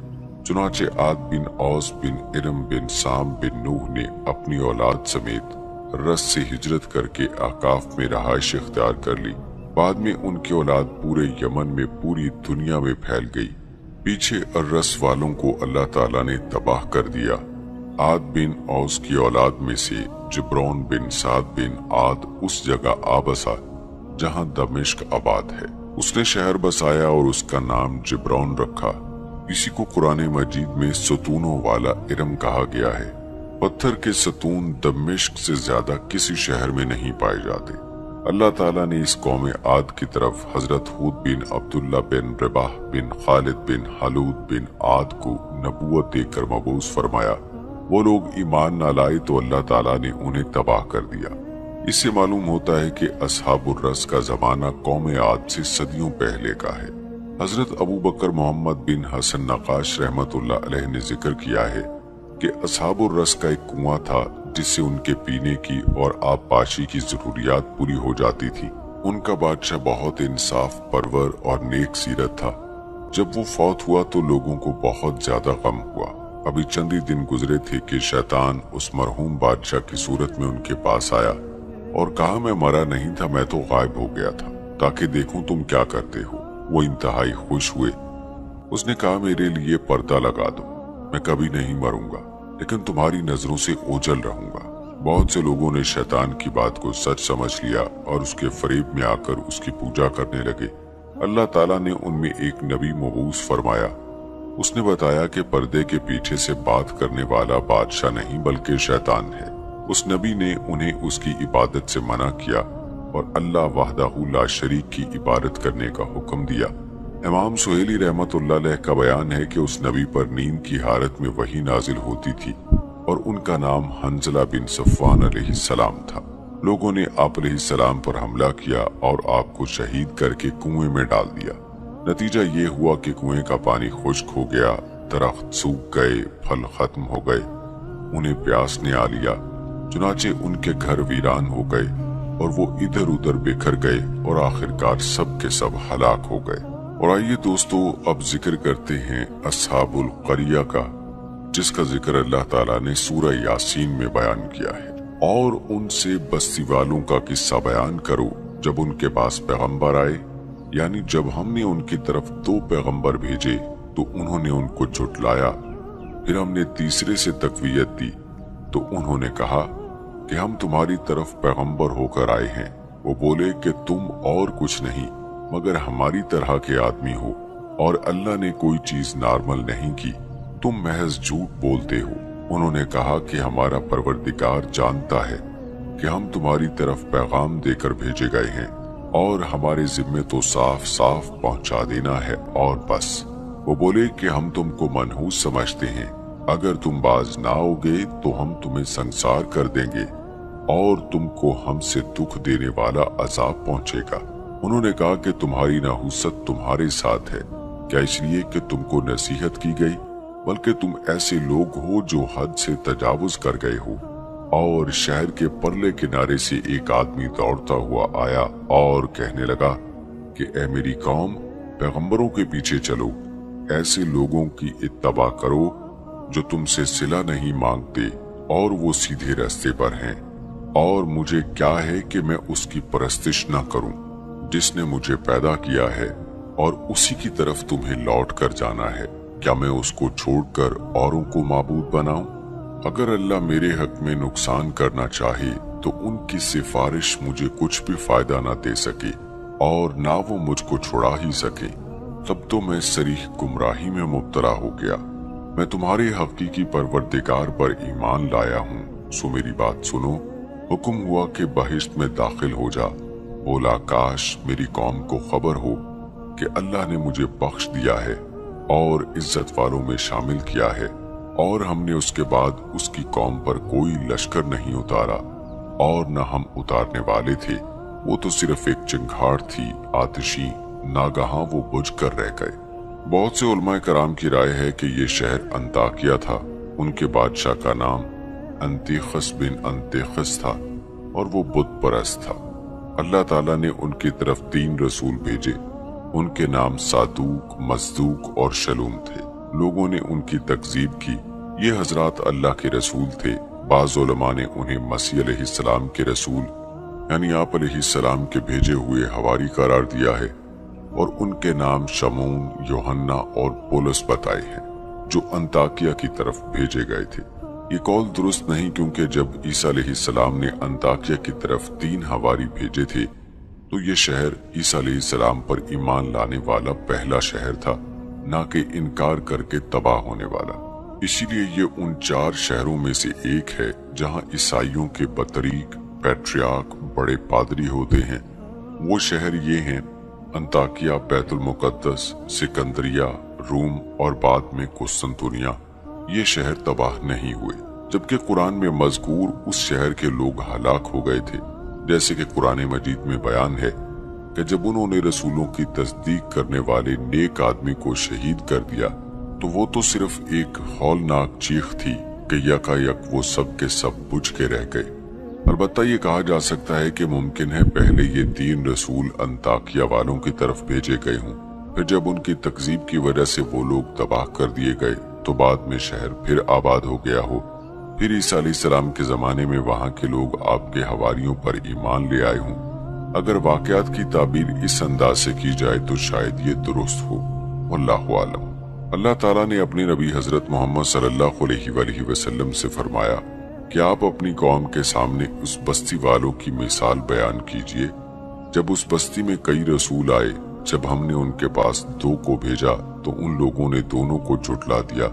चुनाचे आद बिन औस बिन इरम बिन साम बिन नूह ने अपनी औलाद समेत रस से हिजरत करके आकाफ में रहाइश इख्तियार कर ली। बाद में उनकी औलाद पूरे यमन में पूरी दुनिया में फैल गई। पीछे रस वालों को अल्लाह ताला ने तबाह कर दिया। आद बिन औस की औलाद में से जिब्रौन बिन साद बिन आद उस जगह आ बसा जहां दमिश्क आबाद है। उसने शहर बसाया और उसका नाम जिब्रौन रखा। इसी को कुरान मजीद में सतूनों वाला इरम कहा गया है। पत्थर के सतून दमिश्क से ज्यादा किसी शहर में नहीं पाए जाते। अल्लाह ताला ने इस कौम आद की तरफ हजरत हूद बिन अब्दुल्ला बिन रबाह बिन खालिद बिन हलूद बिन आद को नबूवत देकर मबूस फरमाया। वो लोग ईमान न लाए तो अल्लाह ताला ने उन्हें तबाह कर दिया। इससे मालूम होता है कि अस्हाबुर रस का जमाना कौम आद से सदियों पहले का है। हजरत अबू बकर मोहम्मद बिन हसन नकाश रहमतुल्लाह अलैह ने जिक्र किया है कि अस्हाबुर रस का एक कुआं था जिससे उनके पीने की और आबपाशी की जरूरियात पूरी हो जाती थी। उनका बादशाह बहुत इंसाफ परवर और नेक सीरत था। जब वो फौत हुआ तो लोगों को बहुत ज्यादा गम हुआ। अभी चंद ही दिन गुजरे थे कि शैतान उस मरहूम बादशाह की सूरत में उनके पास आया और कहा, मैं मरा नहीं था, मैं तो गायब हो गया था, ताकि देखूं तुम क्या करते हो। वो इंतहाई खुश हुए। उसने कहा, मेरे लिए पर्दा लगा दो, मैं कभी नहीं मरूंगा लेकिन तुम्हारी नजरों से ओझल रहूंगा। बहुत से लोगों ने शैतान की बात को सच समझ लिया और उसके फरेब में आकर उसकी पूजा करने लगे। अल्लाह ताला ने उनमें एक नबी मबूस फरमाया। उसने बताया कि पर्दे के पीछे से बात करने वाला बादशाह नहीं बल्कि शैतान है। उस नबी ने उन्हें उसकी इबादत से मना किया और अल्लाह वहदहू ला शरीक की इबादत करने का हुक्म दिया। इमाम सुहेली रहमतुल्लाह अलैह का बयान है कि उस नबी पर नींद की हालत में वही नाजिल होती थी और उनका नाम हंजला बिन सफ़वान अलैहिस्सलाम था। लोगों ने आप अलैहिस्सलाम पर हमला किया और आपको शहीद करके कुएं में डाल दिया। नतीजा ये हुआ कि कुएं का पानी खुश्क हो गया, दरख्त सूख गए, फल खत्म हो गए, उन्हें प्यास ने आ लिया। चुनाचे उनके घर वीरान हो गए और वो इधर उधर बिखर गए और आखिरकार सब के सब हलाक हो गए। और आइए दोस्तों, अब जिक्र करते हैं अस्हाबुल क़रिया का, जिसका जिक्र अल्लाह ताला ने सूरह यासीन में बयान किया है। और उनसे बस्ती वालों का किस्सा बयान करो जब उनके पास पैगंबर आए, यानी जब हमने उनकी तरफ 2 पैगंबर भेजे तो उन्होंने उनको झुटलाया। फिर हमने तीसरे से तकवीयत दी तो उन्होंने कहा कि हम तुम्हारी तरफ पैगंबर होकर आए हैं। वो बोले कि तुम और कुछ नहीं मगर हमारी तरह के आदमी हो और अल्लाह ने कोई चीज नॉर्मल नहीं की, तुम महज झूठ बोलते हो। उन्होंने कहा कि हमारा परवरदिगार जानता है कि हम तुम्हारी तरफ पैगाम देकर भेजे गए हैं और हमारे जिम्मे तो साफ साफ पहुंचा देना है और बस। वो बोले कि हम तुमको मनहूस समझते हैं, अगर तुम बाज ना आओगे तो हम तुम्हें संसार कर देंगे और तुमको हमसे दुख देने वाला अजाब पहुंचेगा। उन्होंने कहा कि तुम्हारी नाहुसत तुम्हारे साथ है, क्या इसलिए कि तुमको नसीहत की गई, बल्कि तुम ऐसे लोग हो जो हद से तजावुज कर गए हो। और शहर के परले किनारे से एक आदमी दौड़ता हुआ आया और कहने लगा कि ए मेरी कौम, पैगंबरों के पीछे चलो, ऐसे लोगों की इत्तबा करो जो तुमसे सिला नहीं मांगते और वो सीधे रास्ते पर हैं। और मुझे क्या है कि मैं उसकी परस्तिश न करूं जिसने मुझे पैदा किया है और उसी की तरफ तुम्हें लौट कर जाना है। क्या मैं उसको छोड़कर औरों को माबूद बनाऊं? اگر اللہ میرے حق میں نقصان کرنا چاہے تو ان کی سفارش مجھے کچھ بھی فائدہ نہ دے سکے اور نہ وہ مجھ کو چھڑا ہی سکے، تب تو میں صریح گمراہی میں مبتلا ہو گیا۔ میں تمہارے حقیقی پروردگار پر ایمان لایا ہوں، سو میری بات سنو۔ حکم ہوا کہ بہشت میں داخل ہو جا۔ بولا کاش میری قوم کو خبر ہو کہ اللہ نے مجھے بخش دیا ہے اور عزت والوں میں شامل کیا ہے، اور ہم نے اس کے بعد اس کی قوم پر کوئی لشکر نہیں اتارا اور نہ ہم اتارنے والے تھے، وہ تو صرف ایک چنگھاڑ تھی آتشی، ناگہاں وہ بجھ کر رہ گئے۔ بہت سے علماء کرام کی رائے ہے کہ یہ شہر انطاکیہ تھا۔ ان کے بادشاہ کا نام انتیخس بن انتیخس تھا اور وہ بت پرست تھا۔ اللہ تعالیٰ نے ان کی طرف 3 رسول بھیجے، ان کے نام صادوق، مصدوق اور شلوم تھے۔ لوگوں نے ان کی تکذیب کی۔ یہ حضرات اللہ کے رسول تھے۔ بعض علماء نے انہیں مسیح علیہ السلام کے رسول یعنی آپ علیہ السلام کے بھیجے ہوئے حواری قرار دیا ہے، اور ان کے نام شمعون، یوحنا اور پولس بتائے ہیں، جو انطاکیہ کی طرف بھیجے گئے تھے۔ یہ قول درست نہیں، کیونکہ جب عیسیٰ علیہ السلام نے انطاکیہ کی طرف 3 حواری بھیجے تھے تو یہ شہر عیسیٰ علیہ السلام پر ایمان لانے والا پہلا شہر تھا، نہ کہ انکار کر کے تباہ ہونے والا۔ اسی لیے یہ ان 4 شہروں میں سے ایک ہے جہاں عیسائیوں کے بطریق، پیٹریارک، بڑے پادری ہوتے ہیں۔ وہ شہر یہ ہیں: انطاکیہ، بیت المقدس، سکندریہ، روم اور بعد میں قسطنطنیہ۔ یہ شہر تباہ نہیں ہوئے، جبکہ قرآن میں مذکور اس شہر کے لوگ ہلاک ہو گئے تھے، جیسے کہ قرآن مجید میں بیان ہے کہ جب انہوں نے رسولوں کی تصدیق کرنے والے نیک آدمی کو شہید کر دیا تو وہ تو صرف ایک ہولناک چیخ تھی کہ یکایک وہ سب کے سب بجھ کے رہ گئے۔ البتہ یہ کہا جا سکتا ہے کہ ممکن ہے پہلے یہ 3 رسول انطاکیہ والوں کی طرف بھیجے گئے ہوں، پھر جب ان کی تکذیب کی وجہ سے وہ لوگ تباہ کر دیے گئے تو بعد میں شہر پھر آباد ہو گیا ہو۔ پھر عیسیٰ علیہ السلام کے زمانے میں وہاں کے لوگ آپ کے حواریوں پر ایمان لے آئے ہوں۔ اگر واقعات کی تعبیر اس انداز سے کی جائے تو شاید یہ درست ہو، واللہ عالم۔ اللہ تعالیٰ نے اپنے نبی حضرت محمد صلی اللہ علیہ وآلہ وسلم سے فرمایا کہ آپ اپنی قوم کے سامنے اس بستی والوں کی مثال بیان کیجئے جب اس بستی میں کئی رسول آئے، جب ہم نے ان کے پاس 2 کو بھیجا تو ان لوگوں نے دونوں کو جھٹلا دیا،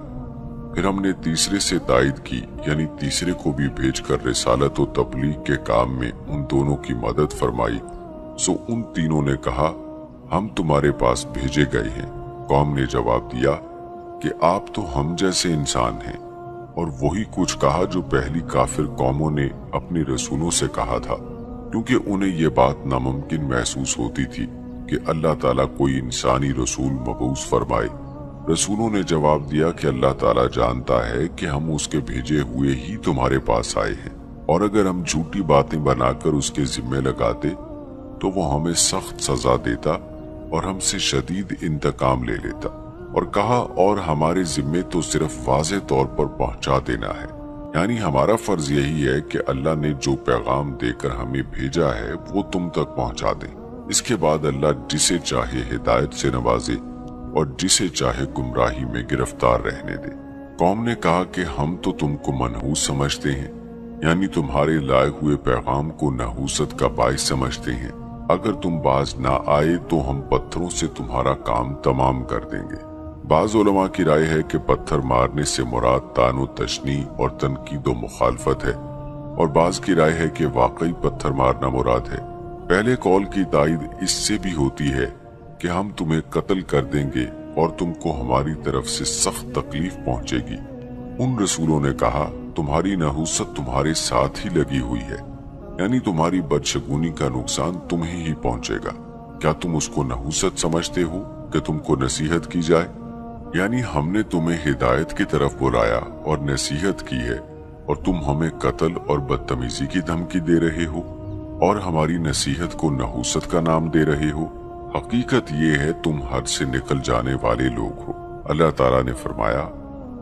پھر ہم نے تیسرے سے تائید کی، یعنی تیسرے کو بھی بھیج کر رسالت و تبلیغ کے کام میں ان دونوں کی مدد فرمائی، سو ان تینوں نے کہا ہم تمہارے پاس بھیجے گئے ہیں۔ قوم نے جواب دیا کہ آپ تو ہم جیسے انسان ہیں، اور وہی کچھ کہا جو پہلی کافر قوموں نے اپنے رسولوں سے کہا تھا، کیونکہ انہیں یہ بات ناممکن محسوس ہوتی تھی کہ اللہ تعالیٰ کوئی انسانی رسول مبعوث فرمائے۔ رسولوں نے جواب دیا کہ اللہ تعالیٰ جانتا ہے کہ ہم اس کے بھیجے ہوئے ہی تمہارے پاس آئے ہیں، اور اگر ہم جھوٹی باتیں بنا کر اس کے ذمے لگاتے تو وہ ہمیں سخت سزا دیتا اور ہم سے شدید انتقام لے لیتا، اور کہا اور ہمارے ذمے تو صرف واضح طور پر پہنچا دینا ہے، یعنی ہمارا فرض یہی ہے کہ اللہ نے جو پیغام دے کر ہمیں بھیجا ہے وہ تم تک پہنچا دیں۔ اس کے بعد اللہ جسے چاہے ہدایت سے نوازے اور جسے چاہے گمراہی میں گرفتار رہنے دے۔ قوم نے کہا کہ ہم تو تم کو منحوس سمجھتے ہیں، یعنی تمہارے لائے ہوئے پیغام کو نحوست کا باعث سمجھتے ہیں۔ اگر تم باز نہ آئے تو ہم پتھروں سے تمہارا کام تمام کر دیں گے۔ بعض علماء کی رائے ہے کہ پتھر مارنے سے مراد طعن و تشنیع اور تنقید و مخالفت ہے، اور بعض کی رائے ہے کہ واقعی پتھر مارنا مراد ہے۔ پہلے قول کی تائید اس سے بھی ہوتی ہے کہ ہم تمہیں قتل کر دیں گے اور تم کو ہماری طرف سے سخت تکلیف پہنچے گی۔ ان رسولوں نے کہا تمہاری نحوست تمہارے ساتھ ہی لگی ہوئی ہے، یعنی تمہاری بدشگونی کا نقصان تمہیں ہی پہنچے گا۔ کیا تم اس کو نحوست سمجھتے ہو کہ تم کو نصیحت کی جائے؟ یعنی ہم نے تمہیں ہدایت کی طرف بلایا اور نصیحت کی ہے، اور تم ہمیں قتل اور بدتمیزی کی دھمکی دے رہے ہو اور ہماری نصیحت کو نحوست کا نام دے رہے ہو۔ حقیقت یہ ہے تم حد سے نکل جانے والے لوگ ہو۔ اللہ تعالیٰ نے فرمایا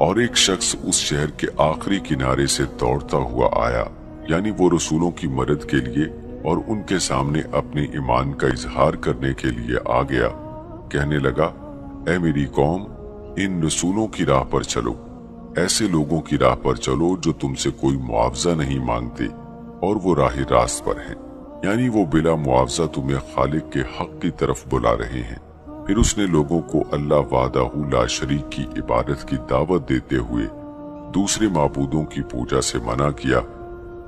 اور ایک شخص اس شہر کے آخری کنارے سے دوڑتا ہوا آیا، یعنی وہ رسولوں کی مدد کے لیے اور ان کے سامنے اپنے ایمان کا اظہار کرنے کے لیے آ گیا۔ کہنے لگا اے میری قوم، ان رسولوں کی راہ پر چلو، ऐसे लोगों की राह पर चलो जो तुमसे कोई मुआवजा नहीं मांगते और वो राह रास्त पर हैं, यानी वो बिला मुआवजा तुम्हें खालिक के हक की तरफ बुला रहे हैं। फिर उसने लोगों को अल्लाह वाहदहू ला शरीक की इबादत की दावत देते हुए दूसरे माबूदों की पूजा से मना किया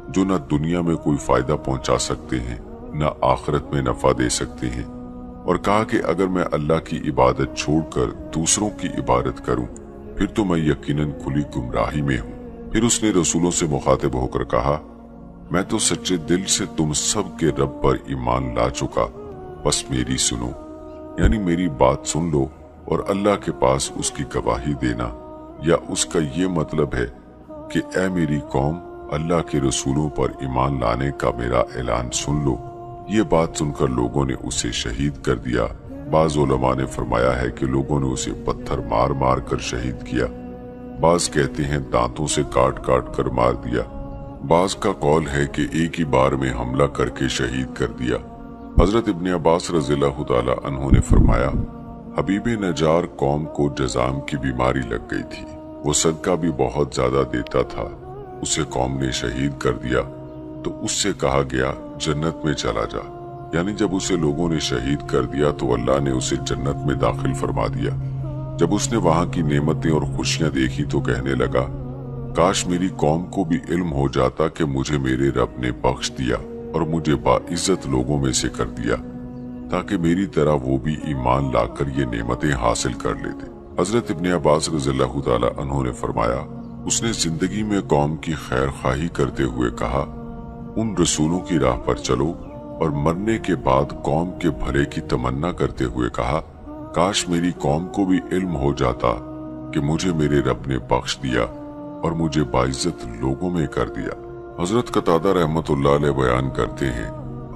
जो न दुनिया में कोई फायदा पहुंचा सकते हैं न आखिरत में नफा दे सकते हैं, और कहा कि अगर मैं अल्लाह की इबादत छोड़कर दूसरों की इबादत करूं फिर तो मैं यकीनन खुली गुमराही में हूं। फिर उसने रसूलों से मुखातिब होकर कहा, मैं तो सच्चे दिल से तुम सब के रब पर ईमान ला चुका, बस मेरी सुनो, यानी मेरी बात सुन लो और अल्लाह के पास उसकी गवाही देना, या उसका ये मतलब है कि ऐ मेरी कौम, अल्लाह के रसूलों पर ईमान लाने का मेरा ऐलान सुन लो। ये बात सुनकर लोगों ने उसे शहीद कर दिया। बाज उलमा ने फरमाया है कि लोगों ने उसे पत्थर मार मार कर शहीद किया, बाज कहते हैं दांतों से काट काट कर मार दिया, बाज का कौल है कि एक ही बार में हमला करके शहीद कर दिया। हजरत इब्न अब्बास रज़ियल्लाहु ताला अन्हु ने फरमाया, हबीब नजार कौम को जज़ाम की बीमारी लग गई थी, वो सदका भी बहुत ज्यादा देता था, उसे कौम ने शहीद कर दिया तो उससे कहा गया जन्नत में चला जा, यानी जब उसे लोगों ने शहीद कर दिया तो अल्लाह ने उसे जन्नत में दाखिल फरमा दिया। जब उसने वहां की नेमतें और खुशियां देखी तो कहने लगा, काश मेरी कौम को भी इल्म हो जाता कि मुझे मेरे रब ने बख्श दिया और मुझे बाइज्जत लोगों में से कर दिया, ताकि मेरी तरह वो भी ईमान लाकर ये नेमतें हासिल कर लेते। हजरत इब्न अब्बास रज़ियल्लाहु ताला अन्हु ने फरमाया, उसने जिंदगी में कौम की खैर खाही करते हुए कहा, उन रसूलों की राह पर चलो, और मरने के बाद कौम के भले की तमन्ना करते हुए कहा, काश मेरी कौम को भी इल्म हो जाता कि मुझे मेरे रब ने बख्श दिया और मुझे बाइज्जत लोगों में कर दिया। हजरत कतादा रहमतुल्लाह अलैह बयान करते हैं,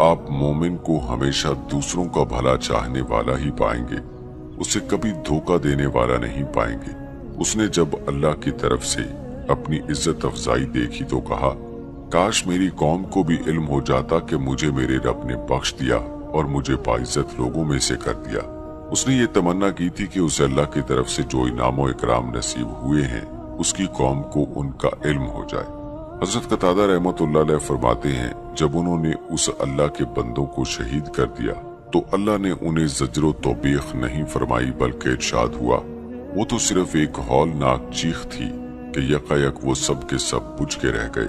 आप मोमिन को हमेशा दूसरों का भला चाहने वाला ही पाएंगे, उसे कभी धोखा देने वाला नहीं पाएंगे। उसने जब अल्लाह की तरफ से अपनी इज्जत अफजाई देखी तो कहा, काश मेरी कौम को भी इल्म हो जाता कि मुझे मेरे रब ने बख्श दिया और मुझे बाइज्जत लोगों में से कर दिया। उसने ये तमन्ना की थी कि उसे अल्लाह की तरफ से जो इनाम इकराम नसीब हुए हैं उसकी कौम को उनका इल्म हो जाए। हजरत कतादा रहमतुल्लाह अलैह फरमाते हैं, जब उन्होंने उस अल्लाह के बंदों को शहीद कर दिया तो अल्लाह ने उन्हें ज़ज्र तौबीख नहीं फरमाई, बल्कि इरशाद हुआ, वो तो सिर्फ एक हौलनाक चीख थी कि यकायक वो सब के सब बुझ के रह गए।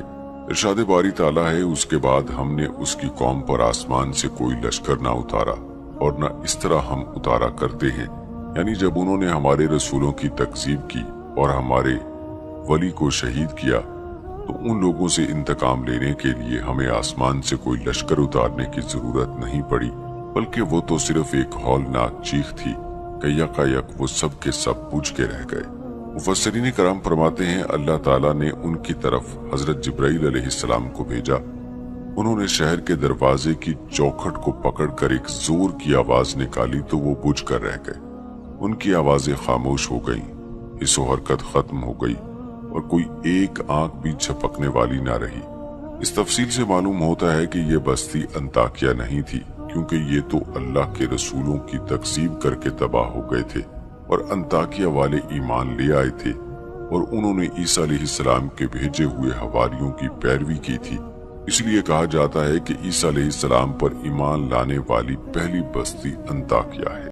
इरशाद बारी ताला है, उसके बाद हमने उसकी कौम पर आसमान से कोई लश्कर ना उतारा और न इस तरह हम उतारा करते हैं, यानी जब उन्होंने हमारे रसूलों की तकज़ीब की और हमारे वली को शहीद किया तो उन लोगों से इंतकाम लेने के लिए हमें आसमान से कोई लश्कर उतारने की जरूरत नहीं पड़ी, बल्कि वो तो सिर्फ एक हौलनाक चीख थी कि यकायक वो सब के सब बुझ के रह गए। मुफस्सिरीन कराम फरमाते हैं, अल्लाह ताला ने उनकी तरफ हजरत जिब्राइल अलैहिस्सलाम को भेजा। उन्होंने शहर के दरवाजे की चौखट को पकड़कर एक जोर की आवाज निकाली तो वो बुझ कर रह गए। उनकी आवाजें खामोश हो गईं, हिस्सो हरकत खत्म हो गई और कोई एक आंख भी झपकने वाली ना रही। इस तफसील से मालूम होता है कि ये बस्ती अंताकिया नहीं थी, क्योंकि ये तो अल्लाह के रसूलों की तकसीब करके तबाह हो गए थे और अंताकिया वाले ईमान ले आए थे और उन्होंने ईसा अलैहिस्सलाम के भेजे हुए हवारियों की पैरवी की थी। इसलिए कहा जाता है कि ईसा अलैहिस्सलाम पर ईमान लाने वाली पहली बस्ती अंताकिया है।